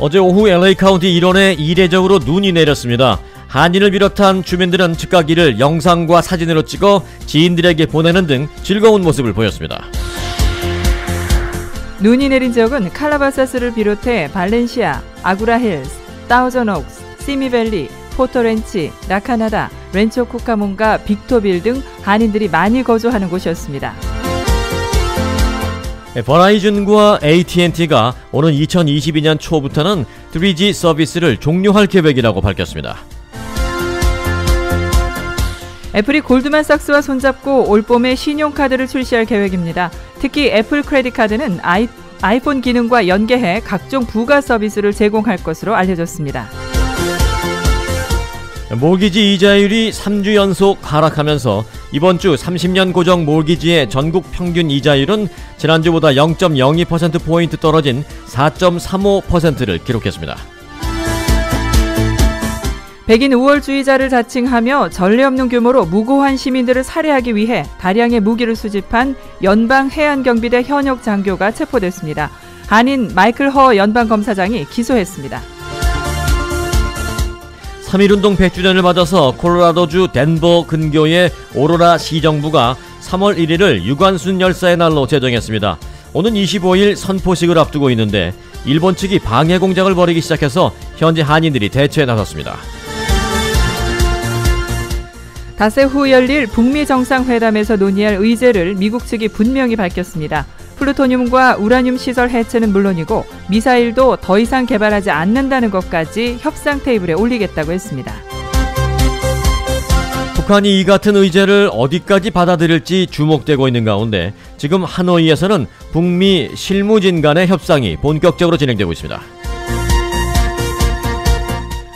어제 오후 LA 카운티 일원에 이례적으로 눈이 내렸습니다. 한인을 비롯한 주민들은 즉각 이를 영상과 사진으로 찍어 지인들에게 보내는 등 즐거운 모습을 보였습니다. 눈이 내린 지역은 칼라바사스를 비롯해 발렌시아, 아구라힐스, 타우전옥스, 시미밸리, 포토렌치, 라카나다, 렌초 쿠카몬과 빅토빌 등 한인들이 많이 거주하는 곳이었습니다. 버라이즌과 AT&T가 오는 2022년 초부터는 3G 서비스를 종료할 계획이라고 밝혔습니다. 애플이 골드만삭스와 손잡고 올봄에 신용카드를 출시할 계획입니다. 특히 애플 크레딧 카드는 아이폰 기능과 연계해 각종 부가 서비스를 제공할 것으로 알려졌습니다. 모기지 이자율이 3주 연속 하락하면서 이번 주 30년 고정 모기지의 전국 평균 이자율은 지난주보다 0.02%포인트 떨어진 4.35%를 기록했습니다. 백인 우월주의자를 자칭하며 전례 없는 규모로 무고한 시민들을 살해하기 위해 다량의 무기를 수집한 연방해안경비대 현역 장교가 체포됐습니다. 한인 마이클 허 연방검사장이 기소했습니다. 3.1운동 100주년을 맞아서 콜로라도주 덴버 근교의 오로라 시정부가 3월 1일을 유관순 열사의 날로 제정했습니다. 오는 25일 선포식을 앞두고 있는데 일본 측이 방해 공작을 벌이기 시작해서 현재 한인들이 대처에 나섰습니다. 닷새 후 열릴 북미 정상회담에서 논의할 의제를 미국 측이 분명히 밝혔습니다. 플루토늄과 우라늄 시설 해체는 물론이고 미사일도 더 이상 개발하지 않는다는 것까지 협상 테이블에 올리겠다고 했습니다. 북한이 이 같은 의제를 어디까지 받아들일지 주목되고 있는 가운데 지금 하노이에서는 북미 실무진 간의 협상이 본격적으로 진행되고 있습니다.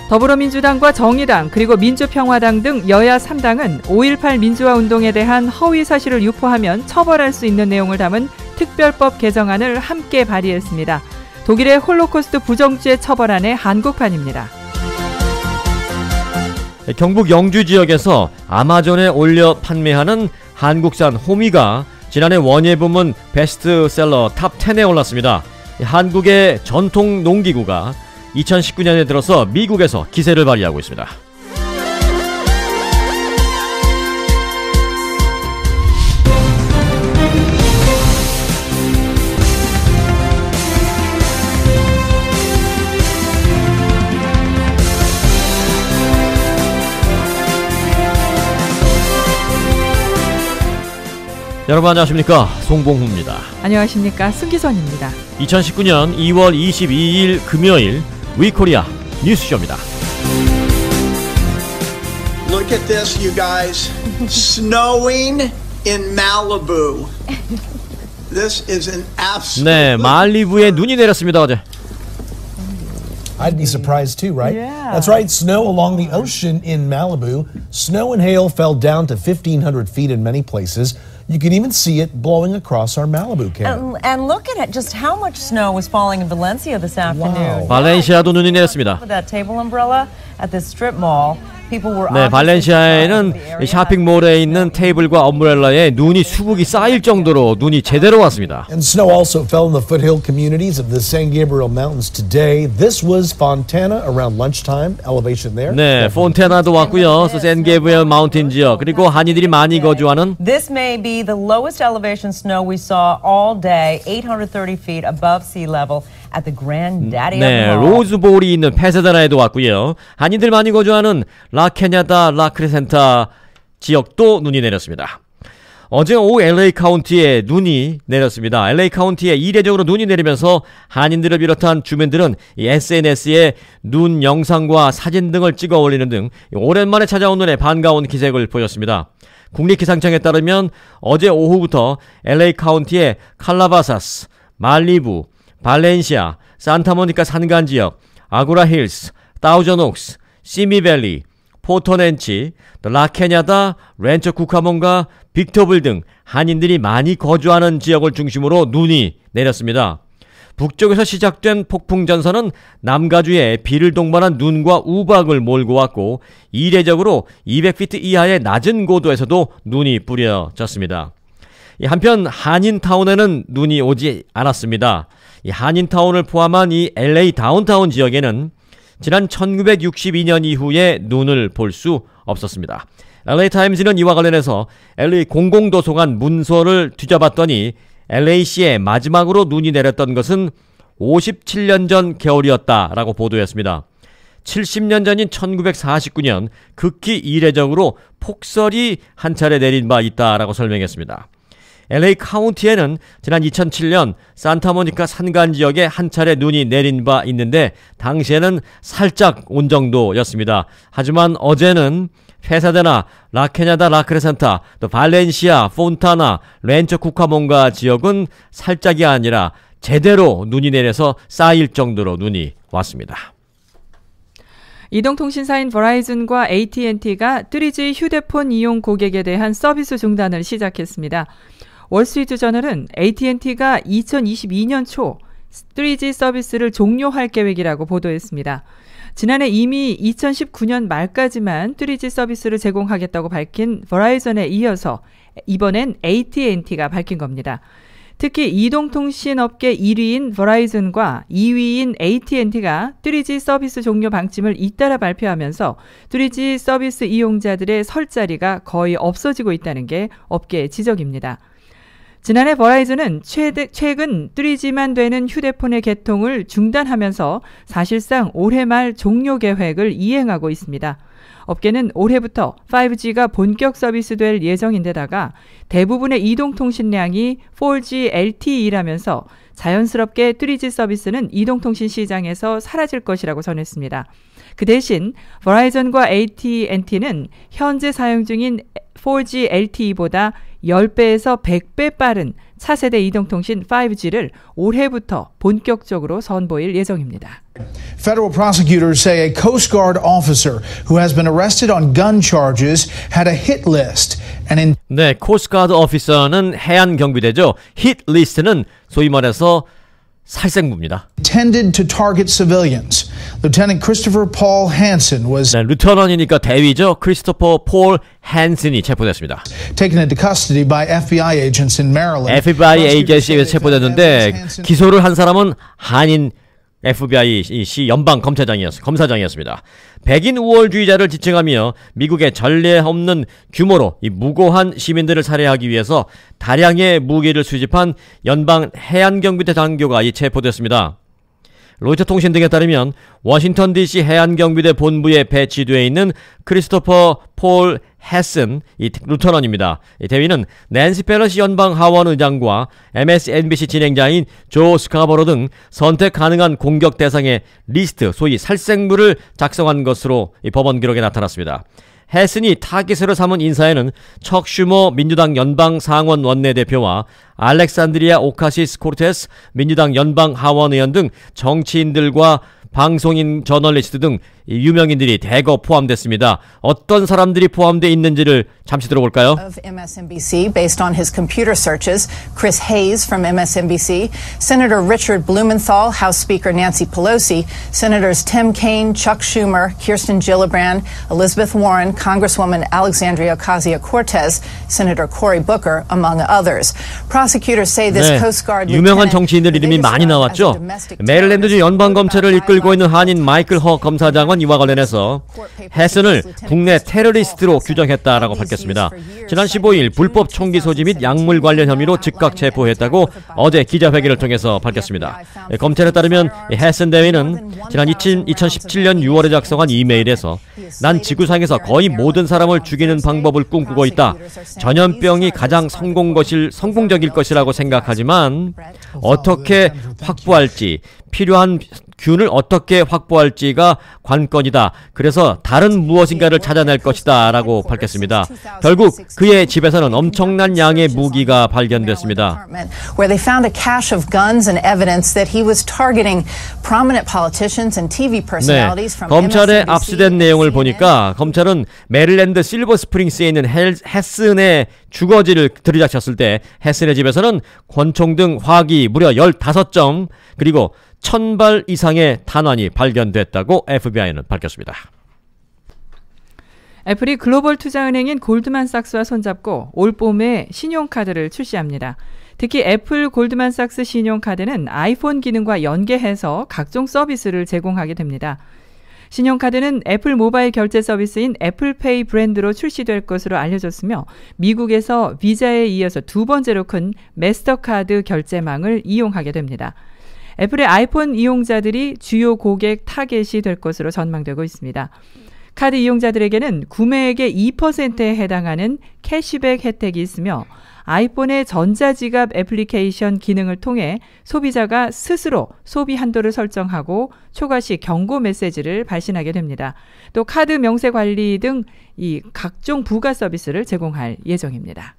더불어민주당과 정의당 그리고 민주평화당 등 여야 3당은 5.18 민주화 운동에 대한 허위 사실을 유포하면 처벌할 수 있는 내용을 담은 특별법 개정안을 함께 발의했습니다. 독일의 홀로코스트 부정죄 처벌안의 한국판입니다. 경북 영주 지역에서 아마존에 올려 판매하는 한국산 호미가 지난해 원예 부문 베스트셀러 탑 10에 올랐습니다. 한국의 전통 농기구가 2019년에 들어서 미국에서 기세를 발휘하고 있습니다. 여러분 안녕하십니까, 송봉후입니다. 안녕하십니까, 승기선입니다. 2019년 2월 22일 금요일 위코리아 뉴스쇼입니다. Look at this, you guys. Snowing in Malibu. This is an absolute. 네, 말리부에 눈이 내렸습니다 어제. I'd be surprised too, right? Yeah. That's right. Snow along the ocean in Malibu. Snow and hail fell down to 1,500 feet in many places. You can even see it blowing across our Malibu canyon. And look at it, just how much snow was falling in Valencia this afternoon. 발렌시아도 눈이 내렸습니다. That table umbrella at the strip mall. 네, 발렌시아에는 쇼핑몰에 있는 테이블과 엄브렐라에 눈이 수북이 쌓일 정도로 눈이 제대로 왔습니다. And snow also fell in the foothill communities of the San Gabriel Mountains today. This was Fontana around lunchtime. Elevation there. 네, 폰테나도 왔고요. 샌게브리엘 마운틴 지역 그리고 한인들이 많이 거주하는. This may be the lowest elevation snow we saw all day, 830 feet above sea level. At the Granddaddy 네, of them all. 로즈볼이 있는 페세다나에도 왔고요. 한인들 많이 거주하는 라케냐다 라크레센타 지역도 눈이 내렸습니다. 어제 오후 LA 카운티에 눈이 내렸습니다. LA 카운티에 이례적으로 눈이 내리면서 한인들을 비롯한 주민들은 SNS에 눈 영상과 사진 등을 찍어 올리는 등 오랜만에 찾아온 눈에 반가운 기색을 보였습니다. 국립기상청에 따르면 어제 오후부터 LA 카운티의 칼라바사스, 말리부, 발렌시아, 산타모니카 산간지역, 아구라힐스, 타우전옥스, 시미밸리, 포토렌치, 라케냐다, 렌처 쿠카몬과 빅토블 등 한인들이 많이 거주하는 지역을 중심으로 눈이 내렸습니다. 북쪽에서 시작된 폭풍 전선은 남가주에 비를 동반한 눈과 우박을 몰고 왔고 이례적으로 200피트 이하의 낮은 고도에서도 눈이 뿌려졌습니다. 한편 한인타운에는 눈이 오지 않았습니다. 이 한인타운을 포함한 이 LA 다운타운 지역에는 지난 1962년 이후에 눈을 볼 수 없었습니다. LA 타임즈는 이와 관련해서 LA 공공도서관 문서를 뒤져봤더니 LA시에 마지막으로 눈이 내렸던 것은 57년 전 겨울이었다라고 보도했습니다. 70년 전인 1949년 극히 이례적으로 폭설이 한 차례 내린 바 있다라고 설명했습니다. LA 카운티에는 지난 2007년 산타모니카 산간 지역에 한 차례 눈이 내린 바 있는데 당시에는 살짝 온 정도였습니다. 하지만 어제는 페사데나, 라케냐다 라크레센타, 또 발렌시아, 폰타나, 렌처 쿠카몬가 지역은 살짝이 아니라 제대로 눈이 내려서 쌓일 정도로 눈이 왔습니다. 이동통신사인 버라이즌과 AT&T가 3G 휴대폰 이용 고객에 대한 서비스 중단을 시작했습니다. 월스트리트저널은 AT&T가 2022년 초 3G 서비스를 종료할 계획이라고 보도했습니다. 지난해 이미 2019년 말까지만 3G 서비스를 제공하겠다고 밝힌 버라이즌에 이어서 이번엔 AT&T가 밝힌 겁니다. 특히 이동통신업계 1위인 버라이즌과 2위인 AT&T가 3G 서비스 종료 방침을 잇따라 발표하면서 3G 서비스 이용자들의 설 자리가 거의 없어지고 있다는 게 업계의 지적입니다. 지난해 버라이즌은 최근 3G만 되는 휴대폰의 개통을 중단하면서 사실상 올해 말 종료 계획을 이행하고 있습니다. 업계는 올해부터 5G가 본격 서비스될 예정인데다가 대부분의 이동통신량이 4G LTE라면서 자연스럽게 3G 서비스는 이동통신 시장에서 사라질 것이라고 전했습니다. 그 대신 버라이즌과 AT&T는 현재 사용 중인 4G LTE보다 10배에서 100배 빠른 차세대 이동통신 5G를 올해부터 본격적으로 선보일 예정입니다. Federal prosecutors say a Coast Guard officer who has been arrested on gun charges had a hit list. 네, 코스트가드 오피서는 해안 경비대죠. hit list는 소위 말해서 살생부입니다. Intended to target civilians. Lieutenant Christopher Paul Hansen was 네, 루터넌이니까 대위죠. 크리스토퍼 폴 한슨이 체포됐습니다. taken into custody by FBI agents in Maryland. FBI 에이전시에 체포됐는데 기소를 한 사람은 한인 FBI 연방 검사장이었습니다. 백인 우월주의자를 지칭하며 미국의 전례 없는 규모로 이 무고한 시민들을 살해하기 위해서 다량의 무기를 수집한 연방 해안경비대 장교가 체포됐습니다. 로이터 통신 등에 따르면 워싱턴 DC 해안경비대 본부에 배치되어 있는 크리스토퍼 폴 해슨 루터넌입니다. 이 대위는 낸시 펠러시 연방 하원 의장과 MSNBC 진행자인 조 스카버로 등 선택 가능한 공격 대상의 리스트, 소위 살생부를 작성한 것으로 이 법원 기록에 나타났습니다. 해슨이 타깃으로 삼은 인사에는 척 슈머 민주당 연방 상원 원내대표와 알렉산드리아 오카시스 코르테스 민주당 연방 하원 의원 등 정치인들과 방송인, 저널리스트 등 유명인들이 대거 포함됐습니다. 어떤 사람들이 포함되어 있는지를 잠시 들어볼까요? Of MSNBC, based on his computer searches, Chris Hayes from MSNBC, Senator Richard Blumenthal, House Speaker Nancy Pelosi, Senators Tim Kaine, Chuck Schumer, Kirsten Gillibrand, Elizabeth Warren, Congresswoman Alexandria Ocasio-Cortez, Senator Cory Booker, among others. Prosecutors say this Coast Guard 유명한 정치인들 이름이 많이 나왔죠. 메릴랜드주 연방검찰을 이끌고 있는 한인 마이클 허 검사장은 이와 관련해서 해슨을 국내 테러리스트로 규정했다라고 밝혔습니다. 지난 15일 불법 총기 소지 및 약물 관련 혐의로 즉각 체포했다고 어제 기자회견을 통해서 밝혔습니다. 검찰에 따르면 해슨 대위는 지난 2017년 6월에 작성한 이메일에서 난 지구상에서 거의 모든 사람을 죽이는 방법을 꿈꾸고 있다. 전염병이 가장 성공적일 것이라고 생각하지만 어떻게 확보할지, 필요한 균을 어떻게 확보할지가 관건이다. 그래서 다른 무엇인가를 찾아낼 것이다 라고 밝혔습니다. 결국 그의 집에서는 엄청난 양의 무기가 발견됐습니다. Where they found a cache of guns and evidence that he was targeting prominent politicians and TV personalities from 검찰에 압수된 내용을 보니까 검찰은 메릴랜드 실버 스프링스에 있는 해슨의 주거지를 들이닥쳤을 때 해슨의 집에서는 권총 등 화기 무려 15점 그리고 1000발 이상의 탄환이 발견됐다고 FBI는 밝혔습니다. 애플이 글로벌 투자은행인 골드만삭스와 손잡고 올 봄에 신용카드를 출시합니다. 특히 애플 골드만삭스 신용카드는 아이폰 기능과 연계해서 각종 서비스를 제공하게 됩니다. 신용카드는 애플 모바일 결제 서비스인 애플페이 브랜드로 출시될 것으로 알려졌으며 미국에서 비자에 이어서 두 번째로 큰 마스터카드 결제망을 이용하게 됩니다. 애플의 아이폰 이용자들이 주요 고객 타겟이 될 것으로 전망되고 있습니다. 카드 이용자들에게는 구매액의 2%에 해당하는 캐시백 혜택이 있으며 아이폰의 전자지갑 애플리케이션 기능을 통해 소비자가 스스로 소비 한도를 설정하고 초과시 경고 메시지를 발신하게 됩니다. 또 카드 명세 관리 등 이 각종 부가 서비스를 제공할 예정입니다.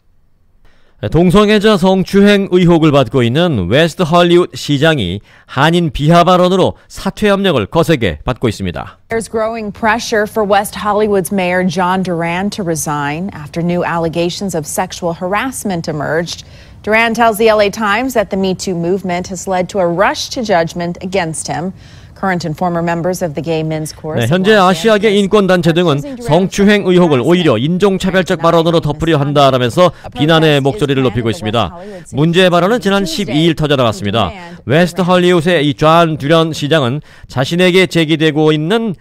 동성애자 성추행 의혹을 받고 있는 웨스트 헐리우드 시장이 한인 비하 발언으로 사퇴 압력을 거세게 받고 있습니다. There's growing pressure for West Hollywood's Mayor John Duran to resign after new allegations of sexual harassment emerged. Duran tells the LA Times that the Me Too movement has led to a rush to judgment against him. Current and former members of the gay men's chorus. 현재 아시아계 인권단체 등은 성추행 의혹을 오히려 인종차별적 발언으로 덮으려 한다라면서 비난의 목소리를 높이고 있습니다. 문제의 발언은 지난 12일 터져나갔습니다. 웨스트 헐리우드의 이 존 듀런 시장은 자신에게 제기되고 있는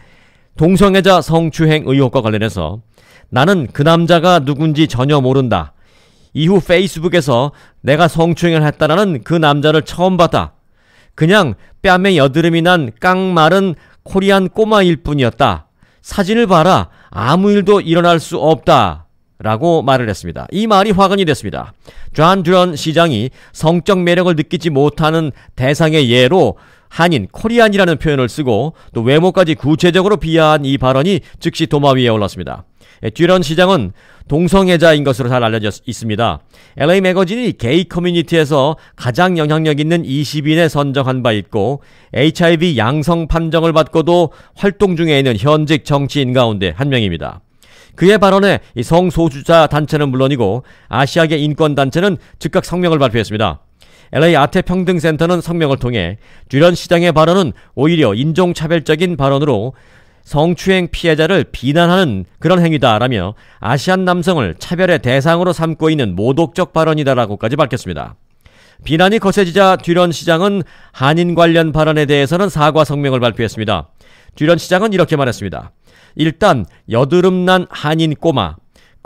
동성애자 성추행 의혹과 관련해서 나는 그 남자가 누군지 전혀 모른다. 이후 페이스북에서 내가 성추행을 했다라는 그 남자를 처음 봤다. 그냥 뺨에 여드름이 난 깡마른 코리안 꼬마일 뿐이었다. 사진을 봐라. 아무 일도 일어날 수 없다. 라고 말을 했습니다. 이 말이 화근이 됐습니다. 존 듀런 시장이 성적 매력을 느끼지 못하는 대상의 예로 한인, 코리안이라는 표현을 쓰고 또 외모까지 구체적으로 비하한 이 발언이 즉시 도마 위에 올랐습니다. 듀런 시장은 동성애자인 것으로 잘 알려져 있습니다. LA 매거진이 게이 커뮤니티에서 가장 영향력 있는 20인에 선정한 바 있고 HIV 양성 판정을 받고도 활동 중에 있는 현직 정치인 가운데 한 명입니다. 그의 발언에 이 성소수자 단체는 물론이고 아시아계 인권단체는 즉각 성명을 발표했습니다. LA 아태평등센터는 성명을 통해 듀런 시장의 발언은 오히려 인종차별적인 발언으로 성추행 피해자를 비난하는 그런 행위다라며 아시안 남성을 차별의 대상으로 삼고 있는 모독적 발언이다라고까지 밝혔습니다. 비난이 거세지자 듀런 시장은 한인 관련 발언에 대해서는 사과 성명을 발표했습니다. 듀런 시장은 이렇게 말했습니다. 일단 여드름 난 한인 꼬마,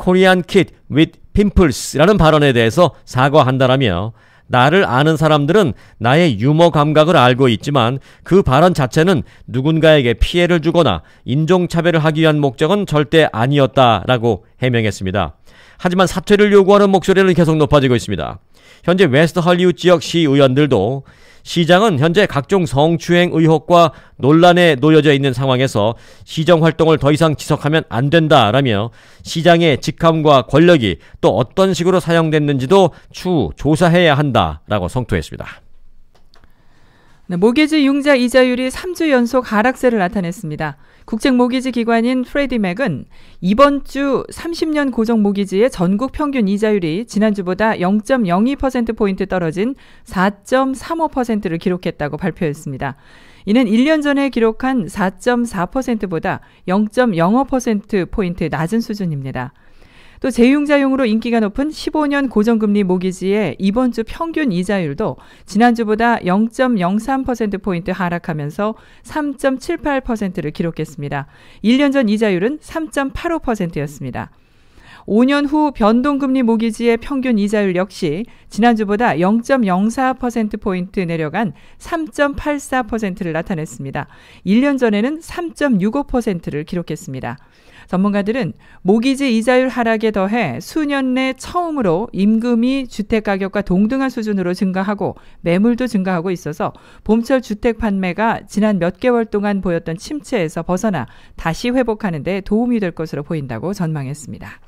Korean kid with pimples라는 발언에 대해서 사과한다라며 나를 아는 사람들은 나의 유머 감각을 알고 있지만 그 발언 자체는 누군가에게 피해를 주거나 인종차별을 하기 위한 목적은 절대 아니었다라고 해명했습니다. 하지만 사퇴를 요구하는 목소리는 계속 높아지고 있습니다. 현재 웨스트 헐리우드 지역 시의원들도 시장은 현재 각종 성추행 의혹과 논란에 놓여져 있는 상황에서 시정 활동을 더 이상 지속하면 안 된다라며 시장의 직함과 권력이 또 어떤 식으로 사용됐는지도 추후 조사해야 한다라고 성토했습니다. 모기지 융자 이자율이 3주 연속 하락세를 나타냈습니다. 국책 모기지 기관인 프레디맥은 이번 주 30년 고정 모기지의 전국 평균 이자율이 지난주보다 0.02%포인트 떨어진 4.35%를 기록했다고 발표했습니다. 이는 1년 전에 기록한 4.4%보다 0.05%포인트 낮은 수준입니다. 또 재융자용으로 인기가 높은 15년 고정금리 모기지의 이번 주 평균 이자율도 지난주보다 0.03%포인트 하락하면서 3.78%를 기록했습니다. 1년 전 이자율은 3.85%였습니다. 5년 후 변동금리 모기지의 평균 이자율 역시 지난주보다 0.04%포인트 내려간 3.84%를 나타냈습니다. 1년 전에는 3.65%를 기록했습니다. 전문가들은 모기지 이자율 하락에 더해 수년 내 처음으로 임금이 주택가격과 동등한 수준으로 증가하고 매물도 증가하고 있어서 봄철 주택 판매가 지난 몇 개월 동안 보였던 침체에서 벗어나 다시 회복하는 데 도움이 될 것으로 보인다고 전망했습니다.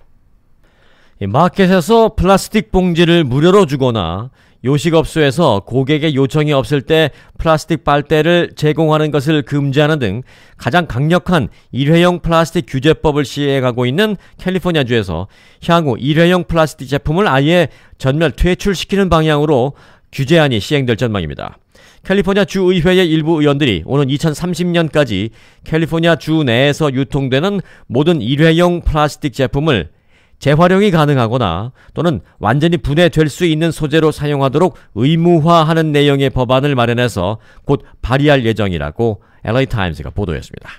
마켓에서 플라스틱 봉지를 무료로 주거나 요식업소에서 고객의 요청이 없을 때 플라스틱 빨대를 제공하는 것을 금지하는 등 가장 강력한 일회용 플라스틱 규제법을 시행하고 있는 캘리포니아주에서 향후 일회용 플라스틱 제품을 아예 전면 퇴출시키는 방향으로 규제안이 시행될 전망입니다. 캘리포니아 주의회의 일부 의원들이 오는 2030년까지 캘리포니아 주 내에서 유통되는 모든 일회용 플라스틱 제품을 재활용이 가능하거나 또는 완전히 분해될 수 있는 소재로 사용하도록 의무화하는 내용의 법안을 마련해서 곧 발의할 예정이라고 LA 타임스가 보도했습니다.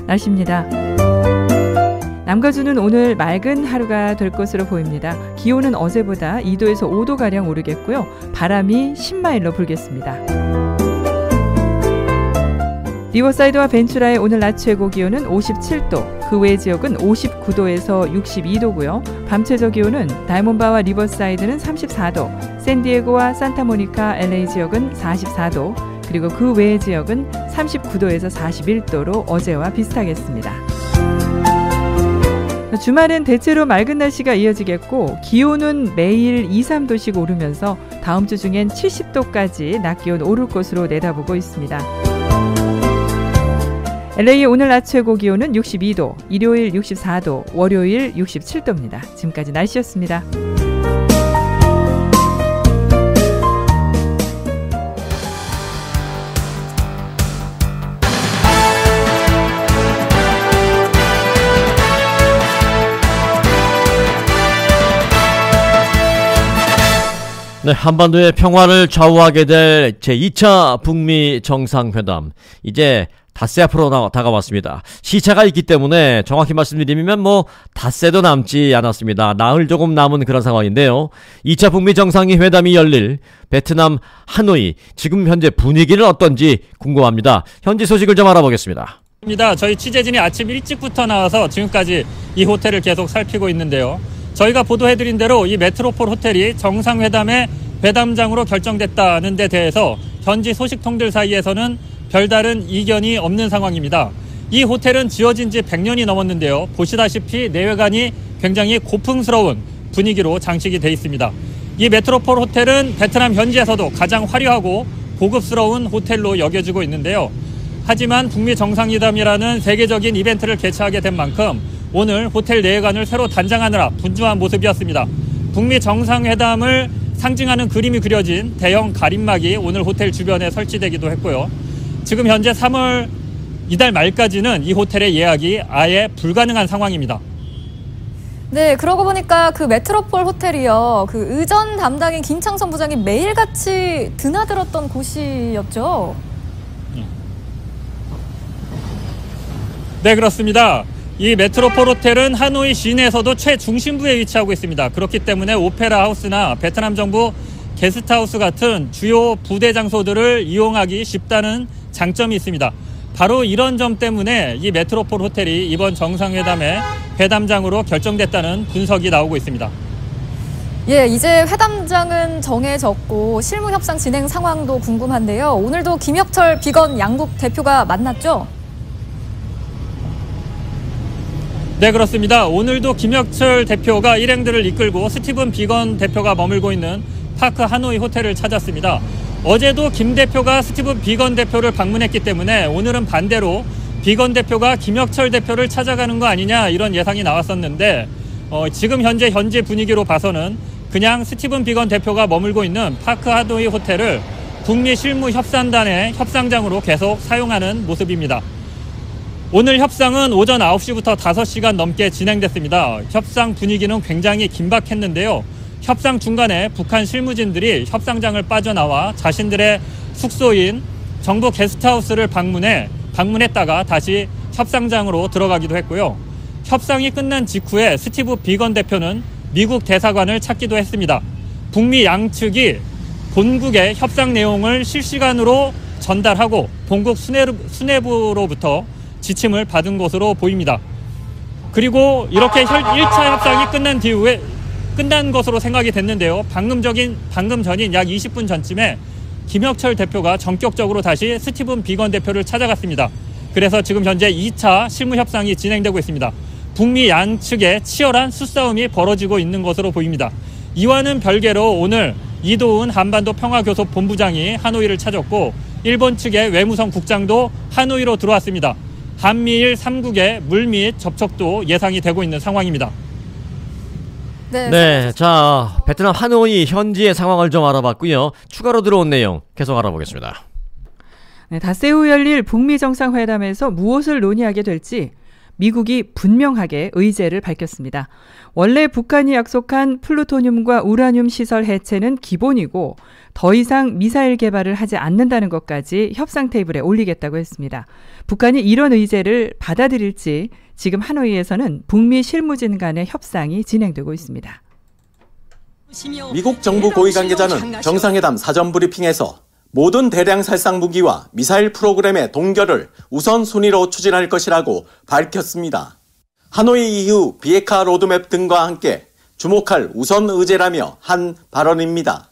날씨입니다. 남가주는 오늘 맑은 하루가 될 것으로 보입니다. 기온은 어제보다 2도에서 5도가량 오르겠고요. 바람이 10마일로 불겠습니다. 리버사이드와 벤츄라의 오늘 낮 최고 기온은 57도, 그 외 지역은 59도에서 62도고요. 밤 최저 기온은 다이몬바와 리버사이드는 34도, 샌디에고와 산타모니카, LA 지역은 44도, 그리고 그 외 지역은 39도에서 41도로 어제와 비슷하겠습니다. 주말은 대체로 맑은 날씨가 이어지겠고 기온은 매일 2, 3도씩 오르면서 다음 주 중엔 70도까지 낮 기온 오를 것으로 내다보고 있습니다. LA의 오늘 낮 최고 기온은 62도, 일요일 64도, 월요일 67도입니다. 지금까지 날씨였습니다. 네, 한반도의 평화를 좌우하게 될 제2차 북미 정상회담. 이제 닷새 앞으로 다가왔습니다. 시차가 있기 때문에 정확히 말씀드리면 닷새도 남지 않았습니다. 나흘 조금 남은 그런 상황인데요. 2차 북미 정상회담이 열릴 베트남 하노이. 지금 현재 분위기는 어떤지 궁금합니다. 현지 소식을 좀 알아보겠습니다. 저희 취재진이 아침 일찍부터 나와서 지금까지 이 호텔을 계속 살피고 있는데요. 저희가 보도해드린 대로 이 메트로폴 호텔이 정상회담의 회담장으로 결정됐다는 데 대해서 현지 소식통들 사이에서는 별다른 이견이 없는 상황입니다. 이 호텔은 지어진 지 100년이 넘었는데요. 보시다시피 내외관이 굉장히 고풍스러운 분위기로 장식이 돼 있습니다. 이 메트로폴 호텔은 베트남 현지에서도 가장 화려하고 고급스러운 호텔로 여겨지고 있는데요. 하지만 북미 정상회담이라는 세계적인 이벤트를 개최하게 된 만큼 오늘 호텔 내외관을 새로 단장하느라 분주한 모습이었습니다. 북미 정상회담을 상징하는 그림이 그려진 대형 가림막이 오늘 호텔 주변에 설치되기도 했고요. 지금 현재 3월 이달 말까지는 이 호텔의 예약이 아예 불가능한 상황입니다. 네, 그러고 보니까 그 메트로폴 호텔이요. 그 의전 담당인 김창선 부장이 매일같이 드나들었던 곳이었죠. 네, 그렇습니다. 이 메트로폴 호텔은 하노이 시내에서도 최중심부에 위치하고 있습니다. 그렇기 때문에 오페라 하우스나 베트남 정부 게스트하우스 같은 주요 부대 장소들을 이용하기 쉽다는 장점이 있습니다. 바로 이런 점 때문에 이 메트로폴 호텔이 이번 정상회담의 회담장으로 결정됐다는 분석이 나오고 있습니다. 예, 이제 회담장은 정해졌고 실무 협상 진행 상황도 궁금한데요. 오늘도 김혁철 비건 양국 대표가 만났죠? 네, 그렇습니다. 오늘도 김혁철 대표가 일행들을 이끌고 스티븐 비건 대표가 머물고 있는 파크 하노이 호텔을 찾았습니다. 어제도 김 대표가 스티븐 비건 대표를 방문했기 때문에 오늘은 반대로 비건 대표가 김혁철 대표를 찾아가는 거 아니냐 이런 예상이 나왔었는데 지금 현재 분위기로 봐서는 그냥 스티븐 비건 대표가 머물고 있는 파크 하노이 호텔을 북미 실무 협상단의 협상장으로 계속 사용하는 모습입니다. 오늘 협상은 오전 9시부터 5시간 넘게 진행됐습니다. 협상 분위기는 굉장히 긴박했는데요. 협상 중간에 북한 실무진들이 협상장을 빠져나와 자신들의 숙소인 정부 게스트하우스를 방문했다가 다시 협상장으로 들어가기도 했고요. 협상이 끝난 직후에 스티브 비건 대표는 미국 대사관을 찾기도 했습니다. 북미 양측이 본국의 협상 내용을 실시간으로 전달하고 본국 수뇌부로부터 지침을 받은 것으로 보입니다. 그리고 이렇게 1차 협상이 끝난 것으로 생각이 됐는데요. 방금 전인 약 20분 전쯤에 김혁철 대표가 전격적으로 다시 스티븐 비건 대표를 찾아갔습니다. 그래서 지금 현재 2차 실무 협상이 진행되고 있습니다. 북미 양측의 치열한 수싸움이 벌어지고 있는 것으로 보입니다. 이와는 별개로 오늘 이도훈 한반도 평화교섭 본부장이 하노이를 찾았고 일본 측의 외무성 국장도 하노이로 들어왔습니다. 한미일 3국의 물밑 접촉도 예상이 되고 있는 상황입니다. 네, 자, 베트남 하노이 현지의 상황을 좀 알아봤고요. 추가로 들어온 내용 계속 알아보겠습니다. 네, 닷새 후 열릴 북미 정상회담에서 무엇을 논의하게 될지 미국이 분명하게 의제를 밝혔습니다. 원래 북한이 약속한 플루토늄과 우라늄 시설 해체는 기본이고 더 이상 미사일 개발을 하지 않는다는 것까지 협상 테이블에 올리겠다고 했습니다. 북한이 이런 의제를 받아들일지 지금 하노이에서는 북미 실무진 간의 협상이 진행되고 있습니다. 미국 정부 고위 관계자는 정상회담 사전 브리핑에서 모든 대량 살상 무기와 미사일 프로그램의 동결을 우선순위로 추진할 것이라고 밝혔습니다. 하노이 이후 비핵화 로드맵 등과 함께 주목할 우선 의제라며 한 발언입니다.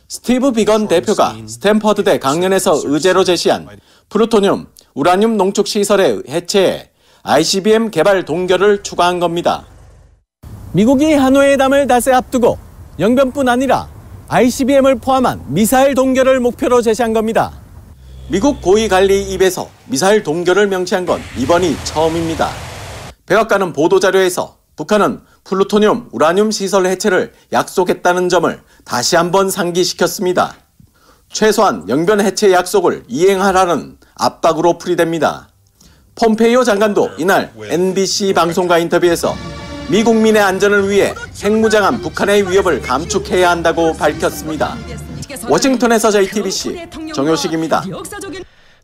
스티브 비건 대표가 스탠퍼드대 강연에서 의제로 제시한 플루토늄, 우라늄 농축 시설의 해체에 ICBM 개발 동결을 추가한 겁니다. 미국이 하노이 회담을 닷새 앞두고 영변뿐 아니라 ICBM을 포함한 미사일 동결을 목표로 제시한 겁니다. 미국 고위 관리 입에서 미사일 동결을 명시한 건 이번이 처음입니다. 백악관은 보도자료에서 북한은 플루토늄, 우라늄 시설 해체를 약속했다는 점을 다시 한번 상기시켰습니다. 최소한 영변 해체 약속을 이행하라는 압박으로 풀이됩니다. 폼페이오 장관도 이날 NBC 방송과 인터뷰에서 미국민의 안전을 위해 핵무장한 북한의 위협을 감축해야 한다고 밝혔습니다. 워싱턴에서 JTBC 정효식입니다.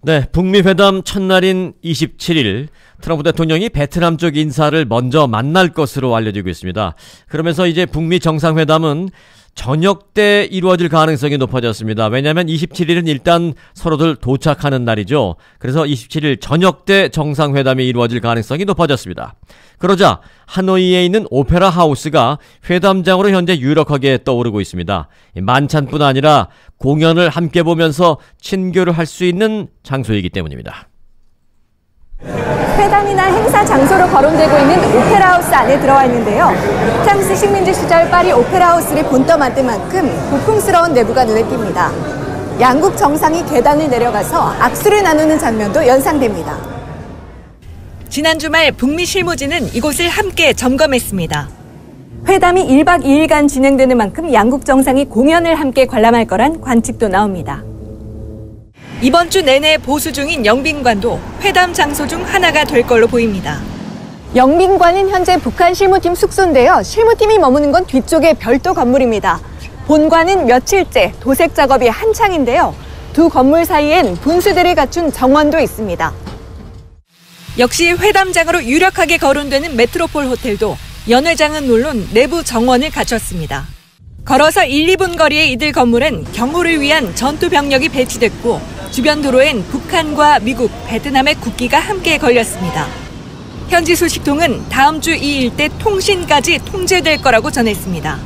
네, 북미 회담 첫날인 27일 트럼프 대통령이 베트남 쪽 인사를 먼저 만날 것으로 알려지고 있습니다. 그러면서 이제 북미 정상회담은 저녁 때 이루어질 가능성이 높아졌습니다. 왜냐하면 27일은 일단 서로들 도착하는 날이죠. 그래서 27일 저녁 때 정상회담이 이루어질 가능성이 높아졌습니다. 그러자 하노이에 있는 오페라 하우스가 회담장으로 현재 유력하게 떠오르고 있습니다. 만찬뿐 아니라 공연을 함께 보면서 친교를 할 수 있는 장소이기 때문입니다. 회담이나 행사 장소로 거론되고 있는 오페라 하우스 안에 들어와 있는데요. 프랑스 식민지 시절 파리 오페라 하우스를 본떠 만든 만큼 고풍스러운 내부가 눈에 띕니다. 양국 정상이 계단을 내려가서 악수를 나누는 장면도 연상됩니다. 지난 주말 북미 실무진은 이곳을 함께 점검했습니다. 회담이 1박 2일간 진행되는 만큼 양국 정상이 공연을 함께 관람할 거란 관측도 나옵니다. 이번 주 내내 보수 중인 영빈관도 회담 장소 중 하나가 될 걸로 보입니다. 영빈관은 현재 북한 실무팀 숙소인데요. 실무팀이 머무는 건 뒤쪽의 별도 건물입니다. 본관은 며칠째 도색 작업이 한창인데요. 두 건물 사이엔 분수대를 갖춘 정원도 있습니다. 역시 회담장으로 유력하게 거론되는 메트로폴 호텔도 연회장은 물론 내부 정원을 갖췄습니다. 걸어서 1, 2분 거리의 이들 건물엔 경호를 위한 전투 병력이 배치됐고 주변 도로엔 북한과 미국, 베트남의 국기가 함께 걸렸습니다. 현지 소식통은 다음 주 이 일대 통신까지 통제될 거라고 전했습니다.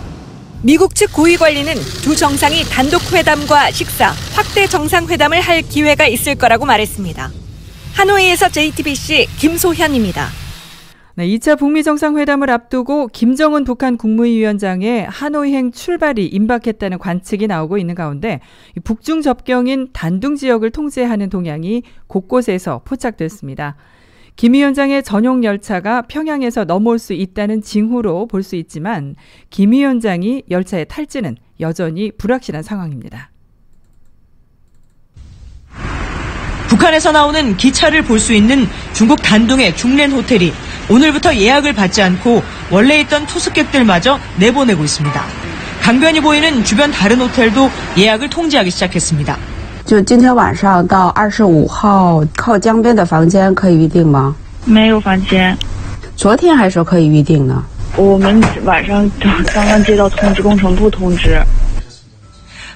미국 측 고위 관리는 두 정상이 단독 회담과 식사, 확대 정상회담을 할 기회가 있을 거라고 말했습니다. 하노이에서 JTBC 김소현입니다. 네, 2차 북미 정상회담을 앞두고 김정은 북한 국무위원장의 하노이행 출발이 임박했다는 관측이 나오고 있는 가운데 북중 접경인 단둥 지역을 통제하는 동향이 곳곳에서 포착됐습니다. 김 위원장의 전용 열차가 평양에서 넘어올 수 있다는 징후로 볼 수 있지만 김 위원장이 열차에 탈지는 여전히 불확실한 상황입니다. 북한에서 나오는 기차를 볼 수 있는 중국 단둥의 중랜 호텔이 오늘부터 예약을 받지 않고 원래 있던 투숙객들마저 내보내고 있습니다. 강변이 보이는 주변 다른 호텔도 예약을 통제하기 시작했습니다. 就今天晚上到25号靠江边的房间可以预定吗？没有房间。昨天还说可以预定呢。我们晚上刚刚接到通知，工程部通知。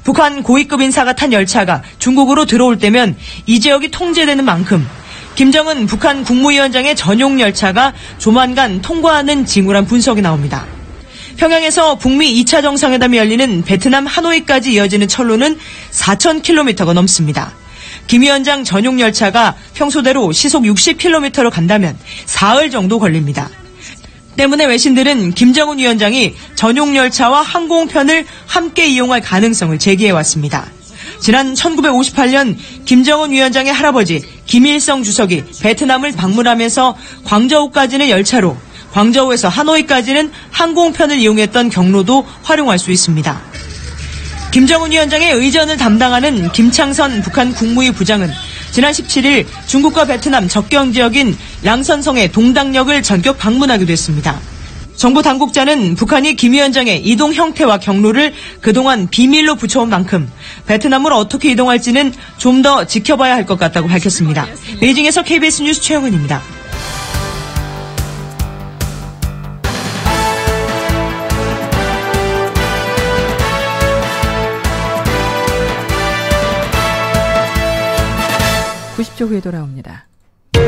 북한 고위급 인사가 탄 열차가 중국으로 들어올 때면 이 지역이 통제되는 만큼 김정은 북한 국무위원장의 전용 열차가 조만간 통과하는 징후란 분석이 나옵니다. 평양에서 북미 2차 정상회담이 열리는 베트남 하노이까지 이어지는 철로는 4,000km가 넘습니다. 김 위원장 전용 열차가 평소대로 시속 60km로 간다면 사흘 정도 걸립니다. 때문에 외신들은 김정은 위원장이 전용 열차와 항공편을 함께 이용할 가능성을 제기해왔습니다. 지난 1958년 김정은 위원장의 할아버지 김일성 주석이 베트남을 방문하면서 광저우까지는 열차로 광저우에서 하노이까지는 항공편을 이용했던 경로도 활용할 수 있습니다. 김정은 위원장의 의전을 담당하는 김창선 북한 국무위 부장은 지난 17일 중국과 베트남 접경 지역인 랑선성의 동당역을 전격 방문하기도 했습니다. 정부 당국자는 북한이 김 위원장의 이동 형태와 경로를 그동안 비밀로 붙여온 만큼 베트남으로 어떻게 이동할지는 좀 더 지켜봐야 할 것 같다고 밝혔습니다. 베이징에서 KBS 뉴스 최영은입니다. 후에 돌아옵니다.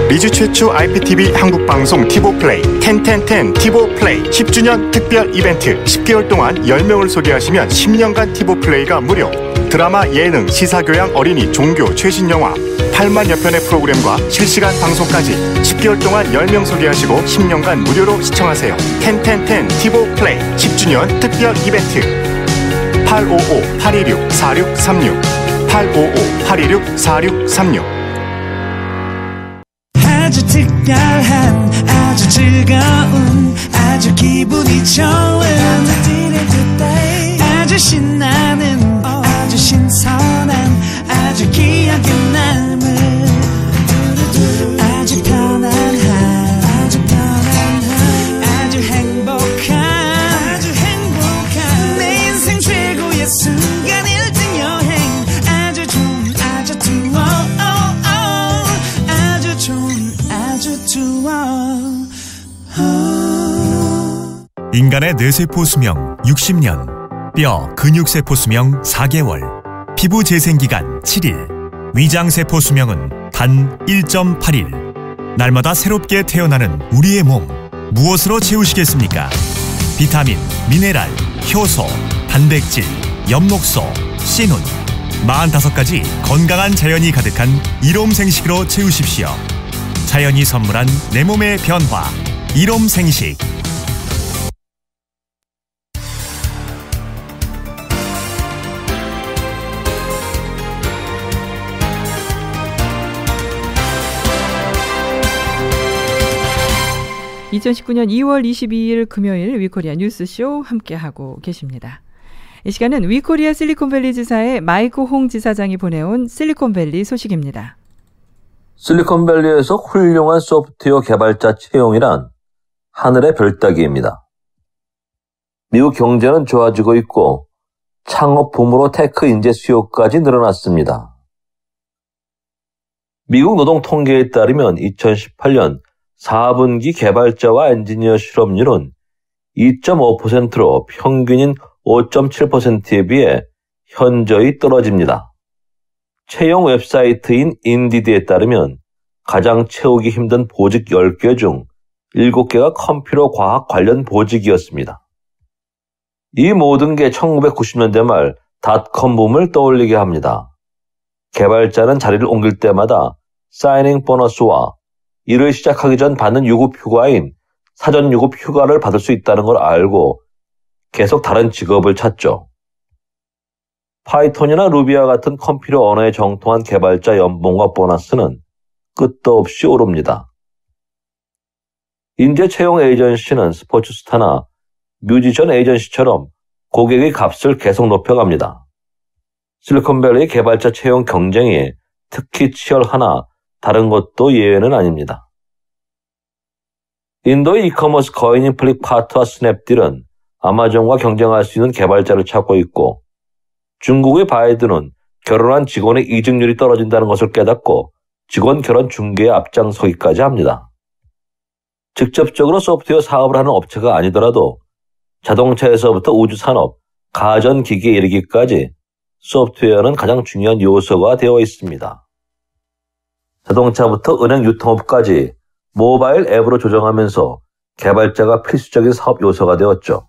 미주 최초 IPTV 한국방송 티보플레이 101010 티보플레이 10주년 특별 이벤트 10개월 동안 10명을 소개하시면 10년간 티보플레이가 무료. 드라마, 예능, 시사교양, 어린이, 종교, 최신 영화 8만여 편의 프로그램과 실시간 방송까지 10개월 동안 10명 소개하시고 10년간 무료로 시청하세요. 101010 티보플레이 10주년 특별 이벤트 855-826-4636 855-826-4636 아주 특별한 아주 즐거운 아주 기분이 좋은 아주 신나는 아주 신선한 아주 기억에 남을 아주 편안한 아주 행복한 내 인생 최고의 순간 1등 여행 아주 좋은 아주 투어 아주 좋은 인간의 뇌세포 수명 60년, 뼈, 근육세포 수명 4개월, 피부 재생기간 7일, 위장세포 수명은 단 1.8일. 날마다 새롭게 태어나는 우리의 몸, 무엇으로 채우시겠습니까? 비타민, 미네랄, 효소, 단백질, 엽록소, 씨눈 45가지 건강한 자연이 가득한 일홈생식으로 채우십시오. 자연이 선물한 내 몸의 변화, 일홈생식. (2019년 2월 22일) 금요일 위코리아 뉴스쇼 함께하고 계십니다. 이 시간은 위코리아 실리콘밸리 지사의 마이크 홍 지사장이 보내온 실리콘밸리 소식입니다. 실리콘밸리에서 훌륭한 소프트웨어 개발자 채용이란 하늘의 별 따기입니다. 미국 경제는 좋아지고 있고 창업 붐으로 테크 인재 수요까지 늘어났습니다. 미국 노동 통계에 따르면 2018년 4분기 개발자와 엔지니어 실업률은 2.5%로 평균인 5.7%에 비해 현저히 떨어집니다. 채용 웹사이트인 인디드에 따르면 가장 채우기 힘든 보직 10개 중 7개가 컴퓨터 과학 관련 보직이었습니다. 이 모든 게 1990년대 말 닷컴 붐을 떠올리게 합니다. 개발자는 자리를 옮길 때마다 사이닝 보너스와 일을 시작하기 전 받는 유급 휴가인 사전 유급 휴가를 받을 수 있다는 걸 알고 계속 다른 직업을 찾죠. 파이썬이나 루비와 같은 컴퓨터 언어에 정통한 개발자 연봉과 보너스는 끝도 없이 오릅니다. 인재 채용 에이전시는 스포츠 스타나 뮤지션 에이전시처럼 고객의 값을 계속 높여갑니다. 실리콘밸리 개발자 채용 경쟁이 특히 치열하나 다른 것도 예외는 아닙니다. 인도의 이커머스 거인인 플립카트와 스냅딜은 아마존과 경쟁할 수 있는 개발자를 찾고 있고 중국의 바이든은 결혼한 직원의 이직률이 떨어진다는 것을 깨닫고 직원 결혼 중개에 앞장서기까지 합니다. 직접적으로 소프트웨어 사업을 하는 업체가 아니더라도 자동차에서부터 우주산업, 가전기기에 이르기까지 소프트웨어는 가장 중요한 요소가 되어 있습니다. 자동차부터 은행 유통업까지 모바일 앱으로 조정하면서 개발자가 필수적인 사업 요소가 되었죠.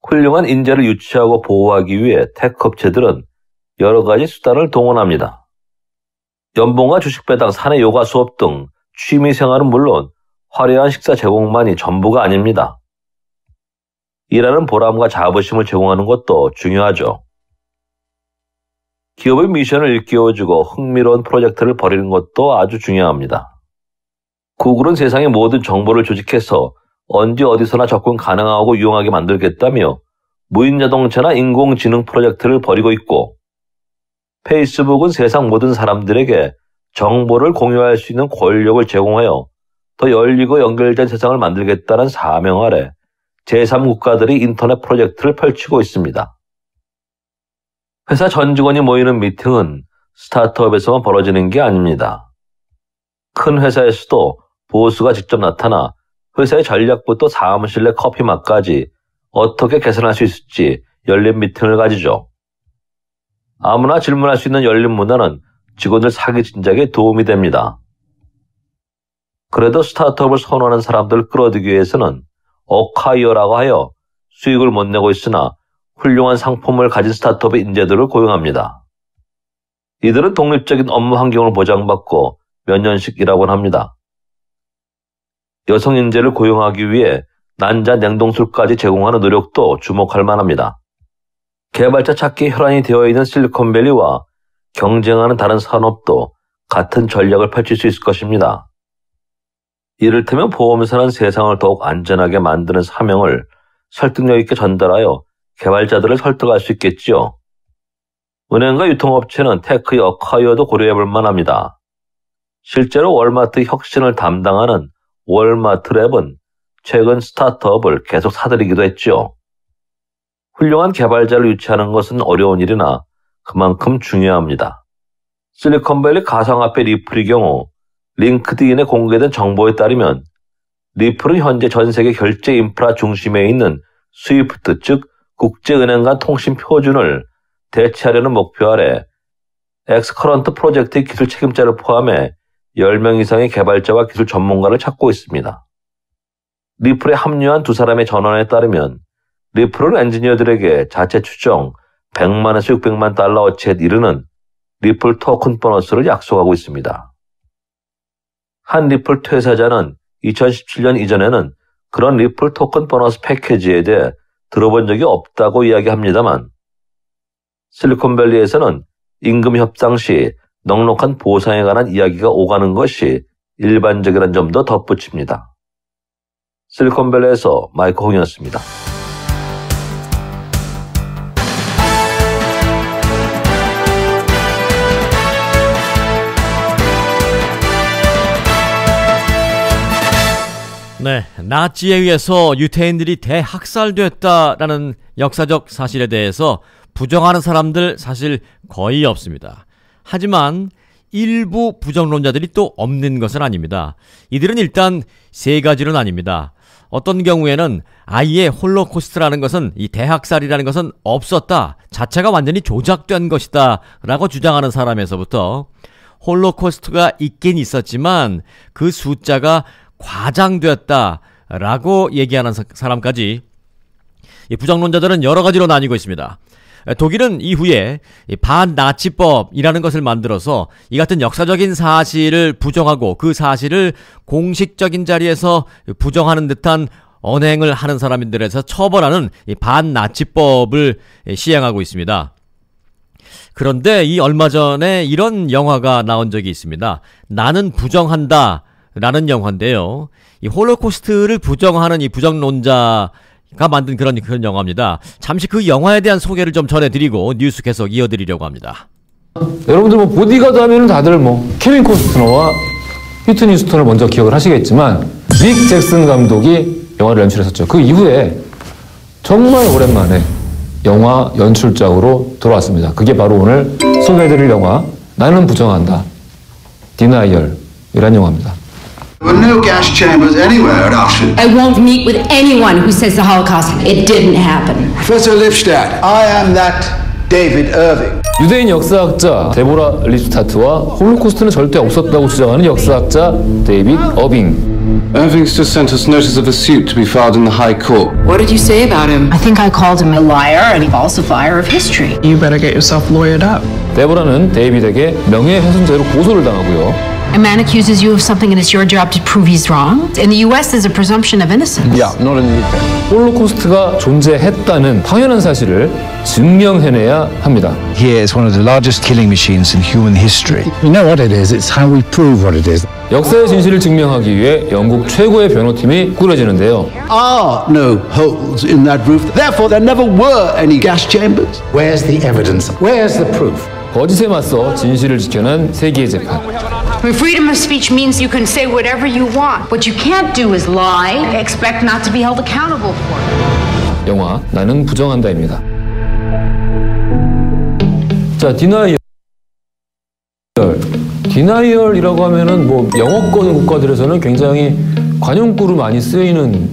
훌륭한 인재를 유치하고 보호하기 위해 테크업체들은 여러 가지 수단을 동원합니다. 연봉과 주식 배당, 사내 요가 수업 등 취미생활은 물론 화려한 식사 제공만이 전부가 아닙니다. 일하는 보람과 자부심을 제공하는 것도 중요하죠. 기업의 미션을 일깨워주고 흥미로운 프로젝트를 벌이는 것도 아주 중요합니다. 구글은 세상의 모든 정보를 조직해서 언제 어디서나 접근 가능하고 유용하게 만들겠다며 무인 자동차나 인공지능 프로젝트를 벌이고 있고, 페이스북은 세상 모든 사람들에게 정보를 공유할 수 있는 권력을 제공하여 더 열리고 연결된 세상을 만들겠다는 사명 아래 제3국가들이 인터넷 프로젝트를 펼치고 있습니다. 회사 전 직원이 모이는 미팅은 스타트업에서만 벌어지는 게 아닙니다. 큰 회사에서도 보스가 직접 나타나 회사의 전략부터 사무실 내 커피 맛까지 어떻게 개선할 수 있을지 열린 미팅을 가지죠. 아무나 질문할 수 있는 열린 문화는 직원들 사기 진작에 도움이 됩니다. 그래도 스타트업을 선호하는 사람들을 끌어들이기 위해서는 어카이어라고 하여 수익을 못 내고 있으나 훌륭한 상품을 가진 스타트업의 인재들을 고용합니다. 이들은 독립적인 업무 환경을 보장받고 몇 년씩 일하곤 합니다. 여성 인재를 고용하기 위해 난자 냉동술까지 제공하는 노력도 주목할 만합니다. 개발자 찾기 혈안이 되어 있는 실리콘밸리와 경쟁하는 다른 산업도 같은 전략을 펼칠 수 있을 것입니다. 이를테면 보험사는 세상을 더욱 안전하게 만드는 사명을 설득력 있게 전달하여 개발자들을 설득할 수 있겠지요. 은행과 유통업체는 테크의 어카이어도 고려해볼 만합니다. 실제로 월마트 혁신을 담당하는 월마트랩은 최근 스타트업을 계속 사들이기도 했죠. 훌륭한 개발자를 유치하는 것은 어려운 일이나 그만큼 중요합니다. 실리콘밸리 가상화폐 리플의 경우 링크드인에 공개된 정보에 따르면 리플은 현재 전 세계 결제 인프라 중심에 있는 스위프트, 즉 국제은행 간 통신 표준을 대체하려는 목표 아래 엑스커런트 프로젝트의 기술 책임자를 포함해 10명 이상의 개발자와 기술 전문가를 찾고 있습니다. 리플에 합류한 두 사람의 전언에 따르면 리플은 엔지니어들에게 자체 추정 100만에서 600만 달러어치에 이르는 리플 토큰 보너스를 약속하고 있습니다. 한 리플 퇴사자는 2017년 이전에는 그런 리플 토큰 보너스 패키지에 대해 들어본 적이 없다고 이야기합니다만, 실리콘밸리에서는 임금 협상 시 넉넉한 보상에 관한 이야기가 오가는 것이 일반적이라는 점도 덧붙입니다. 실리콘밸리에서 마이크 홍이었습니다. 네, 나치에 의해서 유태인들이 대학살됐다라는 역사적 사실에 대해서 부정하는 사람들 사실 거의 없습니다. 하지만 일부 부정론자들이 또 없는 것은 아닙니다. 이들은 일단 세 가지로 나뉩니다. 어떤 경우에는 아예 홀로코스트라는 것은, 이 대학살이라는 것은 없었다, 자체가 완전히 조작된 것이다 라고 주장하는 사람에서부터 홀로코스트가 있긴 있었지만 그 숫자가 과장되었다라고 얘기하는 사람까지, 이 부정론자들은 여러 가지로 나뉘고 있습니다. 독일은 이후에 반나치법이라는 것을 만들어서 이 같은 역사적인 사실을 부정하고 그 사실을 공식적인 자리에서 부정하는 듯한 언행을 하는 사람들에서 처벌하는 이 반나치법을 시행하고 있습니다. 그런데 이 얼마 전에 이런 영화가 나온 적이 있습니다. 나는 부정한다 라는 영화인데요. 이 홀로코스트를 부정하는 이 부정론자가 만든 그런 영화입니다. 잠시 그 영화에 대한 소개를 좀 전해드리고 뉴스 계속 이어드리려고 합니다. 여러분들 뭐 보디가드 하면 다들 뭐 케빈 코스트너와 휘트니 휴스턴을 먼저 기억을 하시겠지만 닉 잭슨 감독이 영화를 연출했었죠. 그 이후에 정말 오랜만에 영화 연출작으로 돌아왔습니다. 그게 바로 오늘 소개해드릴 영화 나는 부정한다, 디나이얼이라는 영화입니다. There were no gas chambers anywhere at Auschwitz. I won't meet with anyone who says the Holocaust, it didn't happen. Professor Lipstadt, I am that David Irving. 유대인 역사학자 데보라 립스타트와 홀로코스트는 절대 없었다고 주장하는 역사학자 데이빗 어빙. Irving's just sent us notice of a suit to be filed in the High Court. What did you say about him? I think I called him a liar and a falsifier of history. You better get yourself lawyered up. 데보라는 데이빗에게 명예훼손죄로 고소를 당하고요. A man accuses you of something and it's your job to prove he's wrong. In the US, there's a presumption of innocence. Yeah, not in the UK. 홀로코스트가 존재했다는 당연한 사실을 증명해내야 합니다. Here is one of the largest killing machines in human history. You know what it is? It's how we prove what it is. 역사의 진실을 증명하기 위해 영국 최고의 변호팀이 꾸려지는데요. Are no holes in that roof. Therefore, there never were any gas chambers. Where's the evidence? Where's the proof? 거짓에 맞서 진실을 지켜낸 세기의 재판. Freedom of speech means you can say whatever you want. What you can't do is lie, expect not to be held accountable for it. 영화 나는 부정한다입니다. 자, 디나이얼이라고 하면은 뭐 영어권 국가들에서는 굉장히 관용구로 많이 쓰이는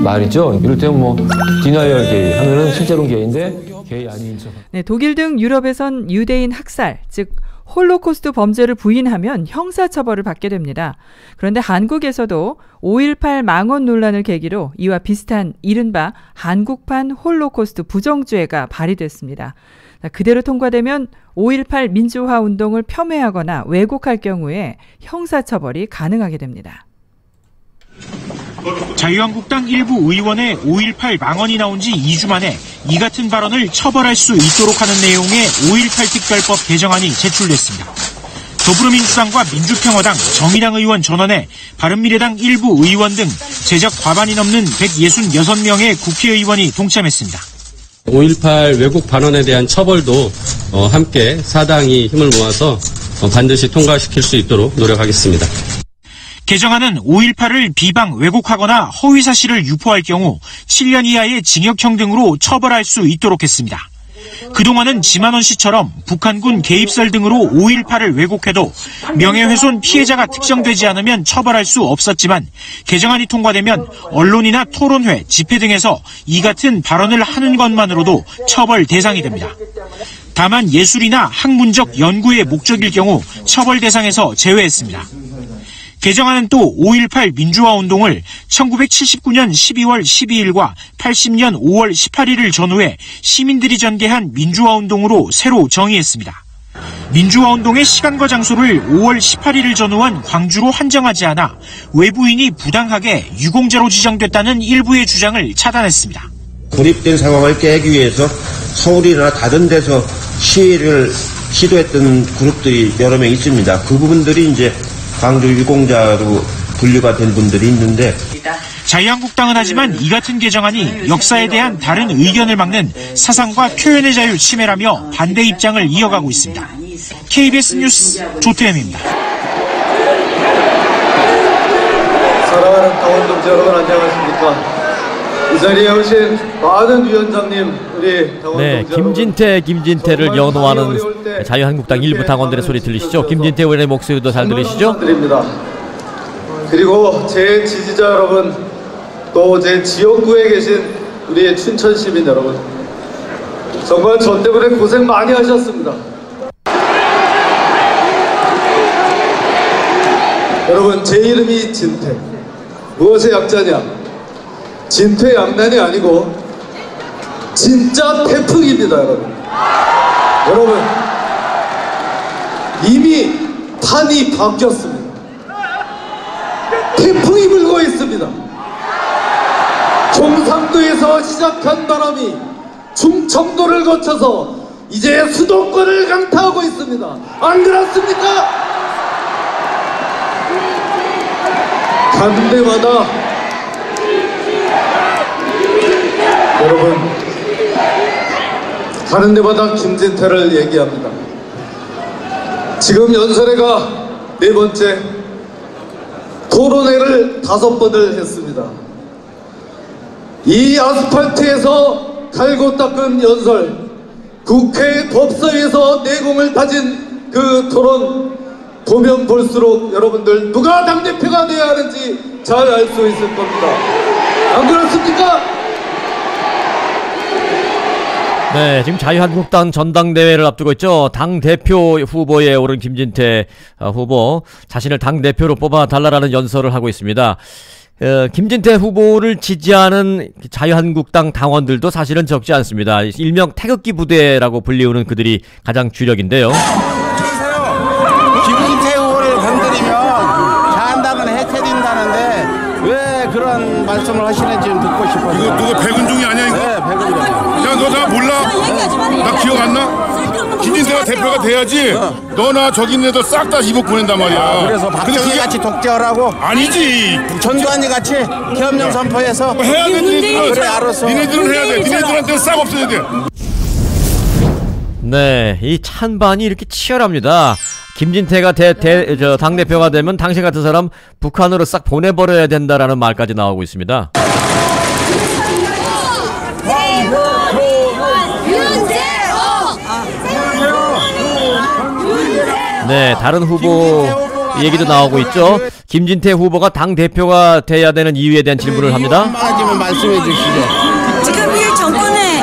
말이죠. 이를테면 뭐 디나이얼 게이 하면은 실제로 게이인데 게이 아닌 척. 네, 독일 등 유럽에선 유대인 학살, 즉 홀로코스트 범죄를 부인하면 형사처벌을 받게 됩니다. 그런데 한국에서도 5.18 망언 논란을 계기로 이와 비슷한 이른바 한국판 홀로코스트 부정죄가 발의됐습니다. 그대로 통과되면 5.18 민주화 운동을 폄훼하거나 왜곡할 경우에 형사처벌이 가능하게 됩니다. 자유한국당 일부 의원의 5.18 망언이 나온 지 2주 만에 이 같은 발언을 처벌할 수 있도록 하는 내용의 5.18 특별법 개정안이 제출됐습니다. 더불어민주당과 민주평화당, 정의당 의원 전원에 바른미래당 일부 의원 등 제적 과반이 넘는 166명의 국회의원이 동참했습니다. 5.18 왜곡 발언에 대한 처벌도 함께 사당이 힘을 모아서 반드시 통과시킬 수 있도록 노력하겠습니다. 개정안은 5.18을 비방, 왜곡하거나 허위사실을 유포할 경우 7년 이하의 징역형 등으로 처벌할 수 있도록 했습니다. 그동안은 지만원 씨처럼 북한군 개입설 등으로 5.18을 왜곡해도 명예훼손 피해자가 특정되지 않으면 처벌할 수 없었지만 개정안이 통과되면 언론이나 토론회, 집회 등에서 이 같은 발언을 하는 것만으로도 처벌 대상이 됩니다. 다만 예술이나 학문적 연구의 목적일 경우 처벌 대상에서 제외했습니다. 개정안은 또 5.18 민주화 운동을 1979년 12월 12일과 80년 5월 18일을 전후해 시민들이 전개한 민주화 운동으로 새로 정의했습니다. 민주화 운동의 시간과 장소를 5월 18일을 전후한 광주로 한정하지 않아 외부인이 부당하게 유공자로 지정됐다는 일부의 주장을 차단했습니다. 고립된 상황을 깨기 위해서 서울이나 다른 데서 시위를 시도했던 그룹들이 여러 명 있습니다. 그 부분들이 이제 광주 유공자로 분류가 된 분들이 있는데 자유한국당은 하지만 이 같은 개정안이 역사에 대한 다른 의견을 막는 사상과 표현의 자유 침해라며 반대 입장을 이어가고 있습니다. KBS 뉴스 조태현입니다. 사랑하는 당원 동지 여러분 안녕하십니까. 이 자리에 오신 많은 위원장님, 우리 당원 네, 김진태를 연호하는 자유한국당 일부 당원들의 소리 들리시죠? 김진태 의원의 목소리도 잘 들리시죠? 드립니다. 그리고 제 지지자 여러분, 또 제 지역구에 계신 우리 춘천 시민 여러분, 정말 저 때문에 고생 많이 하셨습니다. 여러분, 제 이름이 진태. 무엇의 약자냐? 진퇴양난이 아니고 진짜 태풍입니다, 여러분. 여러분, 이미 판이 바뀌었습니다. 태풍이 불고 있습니다. 경상도에서 시작한 바람이 충청도를 거쳐서 이제 수도권을 강타하고 있습니다. 안 그렇습니까? 가는 데마다 여러분, 가는 데마다 김진태를 얘기합니다. 지금 연설회가 4번째, 토론회를 5번을 했습니다. 이 아스팔트에서 갈고 닦은 연설, 국회 법사위에서 내공을 다진 그 토론 보면 볼수록 여러분들 누가 당대표가 돼야 하는지 잘 알 수 있을 겁니다. 안 그렇습니까? 네, 지금 자유한국당 전당대회를 앞두고 있죠. 당대표 후보에 오른 김진태 후보, 자신을 당대표로 뽑아달라는 연설을 하고 있습니다. 김진태 후보를 지지하는 자유한국당 당원들도 사실은 적지 않습니다. 일명 태극기 부대라고 불리우는 그들이 가장 주력인데요. 김진태 후보를 건드리면 자한당은 해체된다는데 왜 그런 말씀을 하시는지 듣고 싶어요. 누구 백은종이 아니야 이거? 네, 백은종이요. 야, 너 나 몰라? 나 기억 안 나? 김진태가 대표가 돼야지. 너나 저기 있는 애들 싹 다 이복 보낸단 말이야. 그래서 박정희 같이 독재하라고? 아니지. 전두환이 같이 계엄령 선포해서 해야 돼. 니네들은. 그래 알았어. 니네들은 해야 돼. 니네들한테 싹 없어야 돼. 네, 이 찬반이 이렇게 치열합니다. 김진태가 당대표가 되면 당신 같은 사람 북한으로 싹 보내버려야 된다라는 말까지 나오고 있습니다. 네, 다른 후보 얘기도 나오고 있죠. 김진태 후보가 당대표가 돼야 되는 이유에 대한 질문을 합니다. 한마디만 말씀해 주시죠. 지금 이 정권에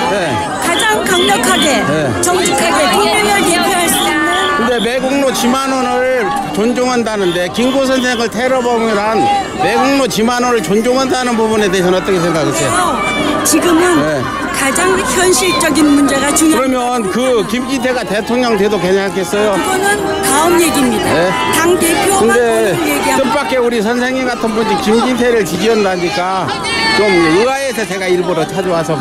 가장 강력하게 정직하게 국민을 대표할 수 있는 근데 매국노 지만원을 존중한다는데 김구 선생을 테러범이란 매국노 지만원을 존중한다는 부분에 대해서는 어떻게 생각하세요? 지금은 가장 현실적인 문제가 중요합니다. 그러면 그 김진태가 대통령 돼도 괜찮겠어요? 그거는 다음 얘기입니다. 당 대표가 근데 얘기합니다. 뜻밖의 우리 선생님 같은 분이 김진태를 지지한다니까 좀 의아해서 제가 일부러 찾아와서.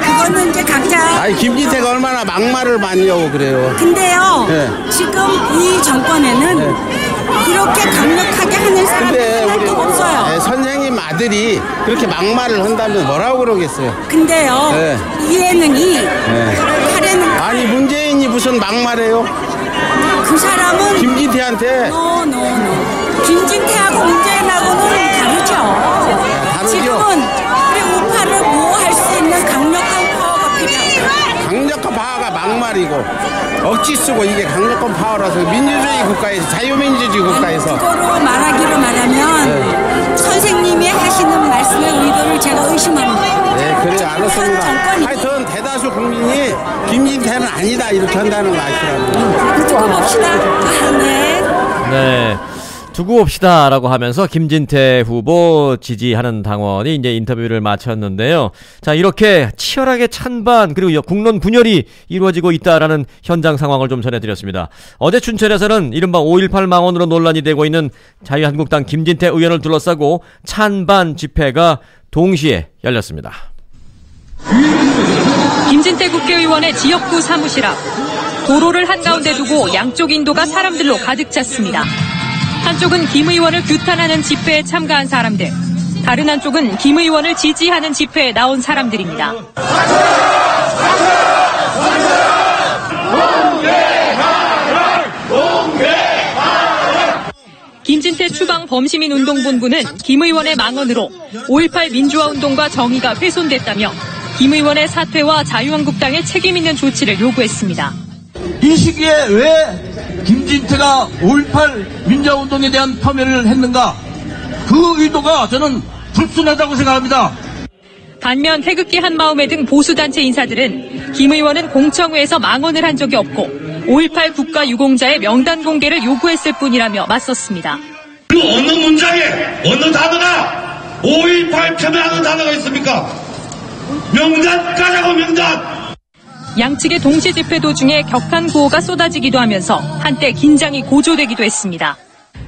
그거는 이제 각자. 아니 김진태가 얼마나 막말을 많이 하고 그래요. 근데요. 지금 이 정권에는 그렇게 강력하게 하는 사람이 하나도 없어요. 선생님 아들이 그렇게 막말을 한다면 뭐라고 그러겠어요. 근데요. 이 예능이 하려는 아니 문재인이 무슨 막말해요? 그 사람은 김진태한테 김진태하고 문재인하고는 다르죠. 지금은 우리 우파를 보호할 수 있는 강력한 파워가 필요합니다. 강력한 파워가 막말이고 억지 쓰고 이게 강력한 파워라서 민주주의 국가에서 자유민주주의 국가에서 그거로 말하면 선생님이 하시는 말씀의 의도를 제가 의심합니다. 네, 그래 알았습니다. 하여튼 대다수 국민이 김진태는 아니다 이렇게 한다는 거 아시라고. 두고 봅시다. 네. 두고 봅시다 라고 하면서 김진태 후보 지지하는 당원이 이제 인터뷰를 마쳤는데요. 자, 이렇게 치열하게 찬반 그리고 국론 분열이 이루어지고 있다라는 현장 상황을 좀 전해드렸습니다. 어제 춘천에서는 이른바 5.18 망언으로 논란이 되고 있는 자유한국당 김진태 의원을 둘러싸고 찬반 집회가 동시에 열렸습니다. 김진태 국회의원의 지역구 사무실 앞 도로를 한가운데 두고 양쪽 인도가 사람들로 가득 찼습니다. 한쪽은 김 의원을 규탄하는 집회에 참가한 사람들, 다른 한쪽은 김 의원을 지지하는 집회에 나온 사람들입니다. 김진태 추방 범시민운동본부는 김 의원의 망언으로 5.18 민주화 운동과 정의가 훼손됐다며 김 의원의 사퇴와 자유한국당의 책임 있는 조치를 요구했습니다. 이 시기에 왜 김진태가 5.18 민주화운동에 대한 폄훼를 했는가? 그 의도가 저는 불순하다고 생각합니다. 반면 태극기 한마음회 등 보수단체 인사들은 김 의원은 공청회에서 망언을 한 적이 없고 5.18 국가유공자의 명단 공개를 요구했을 뿐이라며 맞섰습니다. 그 어느 문장에 어느 단어가 5.18 폄훼하는 단어가 있습니까? 명단 까자고 명단! 양측의 동시 집회 도중에 격한 구호가 쏟아지기도 하면서 한때 긴장이 고조되기도 했습니다.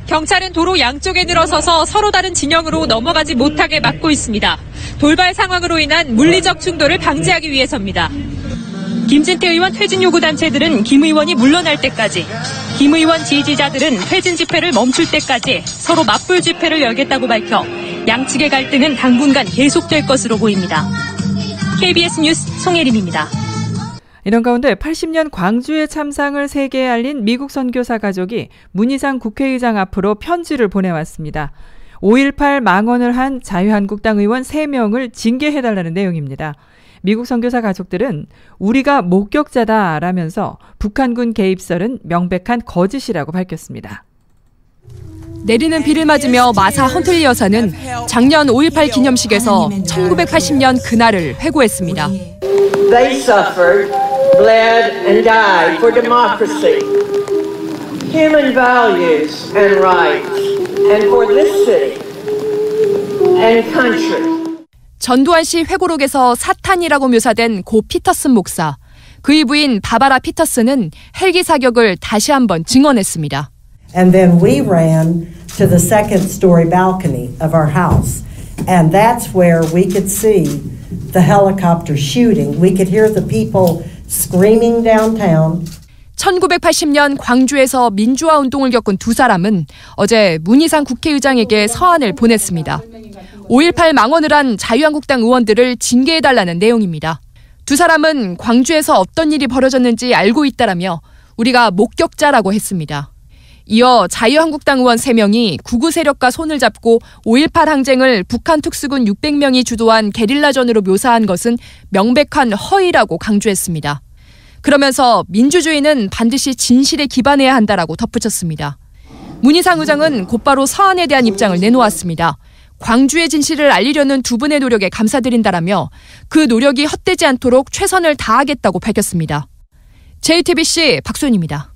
경찰은 도로 양쪽에 늘어서서 서로 다른 진영으로 넘어가지 못하게 막고 있습니다. 돌발 상황으로 인한 물리적 충돌을 방지하기 위해서입니다. 김진태 의원 퇴진 요구 단체들은 김 의원이 물러날 때까지, 김 의원 지지자들은 퇴진 집회를 멈출 때까지 서로 맞불 집회를 열겠다고 밝혀 양측의 갈등은 당분간 계속될 것으로 보입니다. KBS 뉴스 송혜림입니다. 이런 가운데 80년 광주의 참상을 세계에 알린 미국 선교사 가족이 문희상 국회의장 앞으로 편지를 보내왔습니다. 5.18 망언을 한 자유한국당 의원 3명을 징계해달라는 내용입니다. 미국 선교사 가족들은 우리가 목격자다라면서 북한군 개입설은 명백한 거짓이라고 밝혔습니다. 내리는 비를 맞으며 마사 헌틀리 여사는 작년 5.18 기념식에서 1980년 그날을 회고했습니다. They suffered, bled, and died for democracy, human values and rights, and for this city and country. 전두환 씨 회고록에서 사탄이라고 묘사된 고 피터슨 목사, 그의 부인 바바라 피터슨은 헬기 사격을 다시 한번 증언했습니다. And then we ran to the second story balcony of our house, and that's where we could see the helicopter shooting. We could hear the people screaming downtown. 1980년 광주에서 민주화 운동을 겪은 두 사람은 어제 문희상 국회의장에게 서한을 보냈습니다. 5.18 망언을 한 자유한국당 의원들을 징계해달라는 내용입니다. 두 사람은 광주에서 어떤 일이 벌어졌는지 알고 있다라며 우리가 목격자라고 했습니다. 이어 자유한국당 의원 3명이 구구 세력과 손을 잡고 5.18 항쟁을 북한 특수군 600명이 주도한 게릴라전으로 묘사한 것은 명백한 허위라고 강조했습니다. 그러면서 민주주의는 반드시 진실에 기반해야 한다라고 덧붙였습니다. 문희상 의장은 곧바로 서한에 대한 입장을 내놓았습니다. 광주의 진실을 알리려는 두 분의 노력에 감사드린다라며 그 노력이 헛되지 않도록 최선을 다하겠다고 밝혔습니다. JTBC 박소연입니다.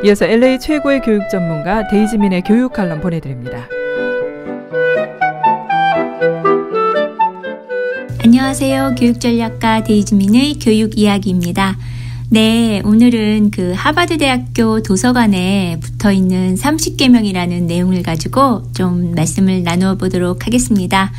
이어서 LA 최고의 교육 전문가 데이지민의 교육 칼럼 보내드립니다. 안녕하세요. 교육전략가 데이지민의 교육 이야기입니다. 네, 오늘은 그 하버드 대학교 도서관에 붙어있는 30계명이라는 내용을 가지고 좀 말씀을 나누어 보도록 하겠습니다.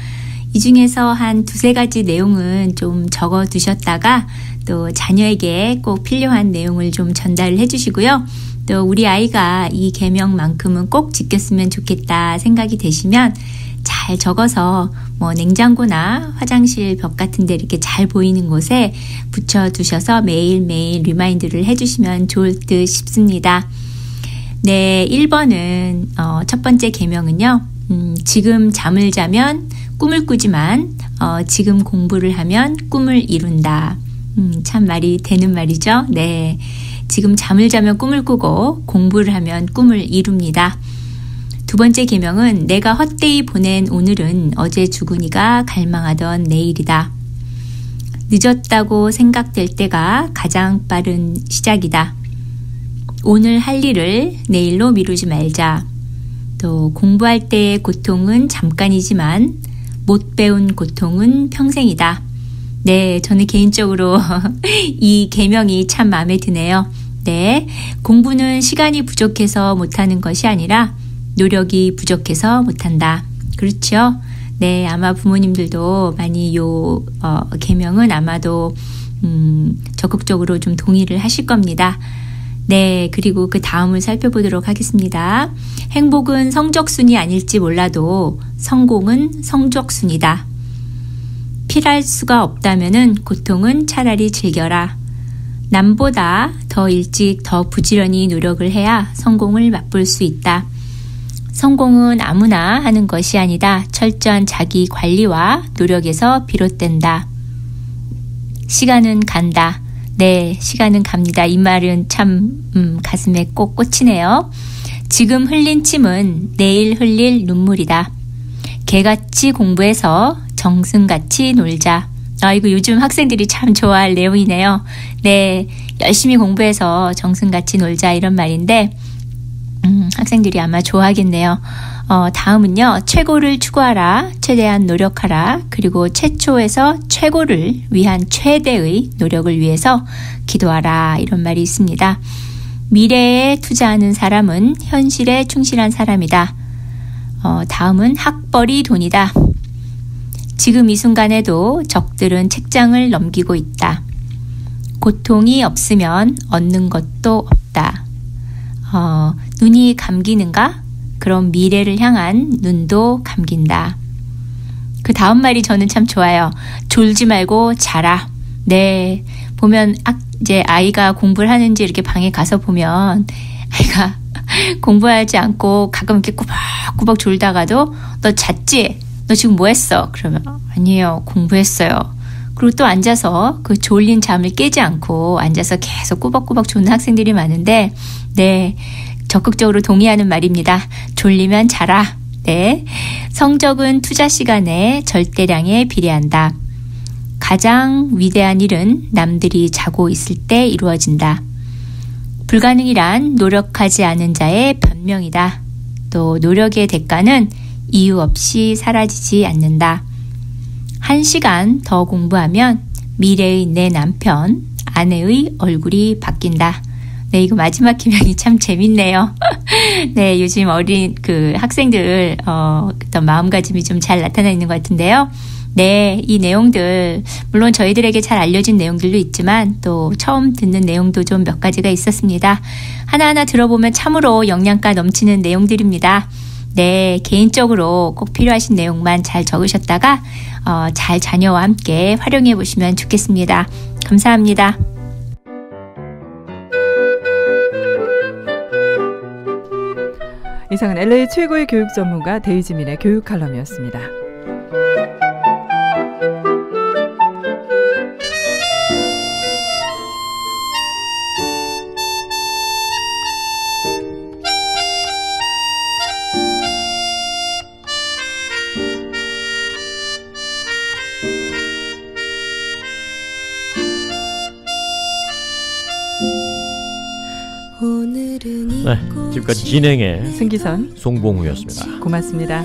이 중에서 한 두세 가지 내용은 좀 적어 두셨다가 또 자녀에게 꼭 필요한 내용을 좀 전달을 해주시고요. 또 우리 아이가 이 계명만큼은 꼭 지켰으면 좋겠다 생각이 되시면 잘 적어서 뭐 냉장고나 화장실 벽 같은 데 이렇게 잘 보이는 곳에 붙여두셔서 매일매일 리마인드를 해주시면 좋을 듯 싶습니다. 네, 1번은 첫 번째 계명은요. 지금 잠을 자면 꿈을 꾸지만 지금 공부를 하면 꿈을 이룬다. 참 말이 되는 말이죠. 네, 지금 잠을 자면 꿈을 꾸고 공부를 하면 꿈을 이룹니다. 두 번째 계명은 내가 헛되이 보낸 오늘은 어제 죽은이가 갈망하던 내일이다. 늦었다고 생각될 때가 가장 빠른 시작이다. 오늘 할 일을 내일로 미루지 말자. 또 공부할 때의 고통은 잠깐이지만 못 배운 고통은 평생이다. 네, 저는 개인적으로 이 계명이 참 마음에 드네요. 네, 공부는 시간이 부족해서 못하는 것이 아니라 노력이 부족해서 못한다. 그렇죠? 네, 아마 부모님들도 많이 요 계명은 아마도 적극적으로 좀 동의를 하실 겁니다. 네, 그리고 그 다음을 살펴보도록 하겠습니다. 행복은 성적순이 아닐지 몰라도 성공은 성적순이다. 피할 수가 없다면은 고통은 차라리 즐겨라. 남보다 더 일찍 더 부지런히 노력을 해야 성공을 맛볼 수 있다. 성공은 아무나 하는 것이 아니다. 철저한 자기 관리와 노력에서 비롯된다. 시간은 간다. 네, 시간은 갑니다. 이 말은 참 가슴에 꼭 꽂히네요. 지금 흘린 침은 내일 흘릴 눈물이다. 개같이 공부해서 정승같이 놀자. 이거 요즘 학생들이 참 좋아할 내용이네요. 네, 열심히 공부해서 정승같이 놀자 이런 말인데 학생들이 아마 좋아하겠네요. 다음은요. 최고를 추구하라. 최대한 노력하라. 그리고 최초에서 최고를 위한 최대의 노력을 위해서 기도하라. 이런 말이 있습니다. 미래에 투자하는 사람은 현실에 충실한 사람이다. 다음은 학벌이 돈이다. 지금 이 순간에도 적들은 책장을 넘기고 있다. 고통이 없으면 얻는 것도 없다. 눈이 감기는가? 그럼 미래를 향한 눈도 감긴다. 그 다음 말이 저는 참 좋아요. 졸지 말고 자라. 네, 보면 이제 아이가 공부를 하는지 이렇게 방에 가서 보면 아이가 공부하지 않고 가끔 이렇게 꾸벅꾸벅 졸다가도 너 잤지? 너 지금 뭐 했어? 그러면 아니에요. 공부했어요. 그리고 또 앉아서 그 졸린 잠을 깨지 않고 앉아서 계속 꾸벅꾸벅 졸는 학생들이 많은데 네, 적극적으로 동의하는 말입니다. 졸리면 자라. 네, 성적은 투자 시간의 절대량에 비례한다. 가장 위대한 일은 남들이 자고 있을 때 이루어진다. 불가능이란 노력하지 않은 자의 변명이다. 또 노력의 대가는 이유 없이 사라지지 않는다. 1시간 더 공부하면 미래의 내 남편, 아내의 얼굴이 바뀐다. 네, 이거 마지막 기명이 참 재밌네요. 네, 요즘 어린 그 학생들 어떤 마음가짐이 좀 잘 나타나 있는 것 같은데요. 네, 이 내용들 물론 저희들에게 잘 알려진 내용들도 있지만 또 처음 듣는 내용도 좀 몇 가지가 있었습니다. 하나하나 들어보면 참으로 영양가 넘치는 내용들입니다. 네, 개인적으로 꼭 필요하신 내용만 잘 적으셨다가 잘 자녀와 함께 활용해 보시면 좋겠습니다. 감사합니다. 이상은 LA 최고의 교육 전문가 데이지민의 교육 칼럼이었습니다. 네, 지금까지 진행의 승기선, 송봉우였습니다. 고맙습니다.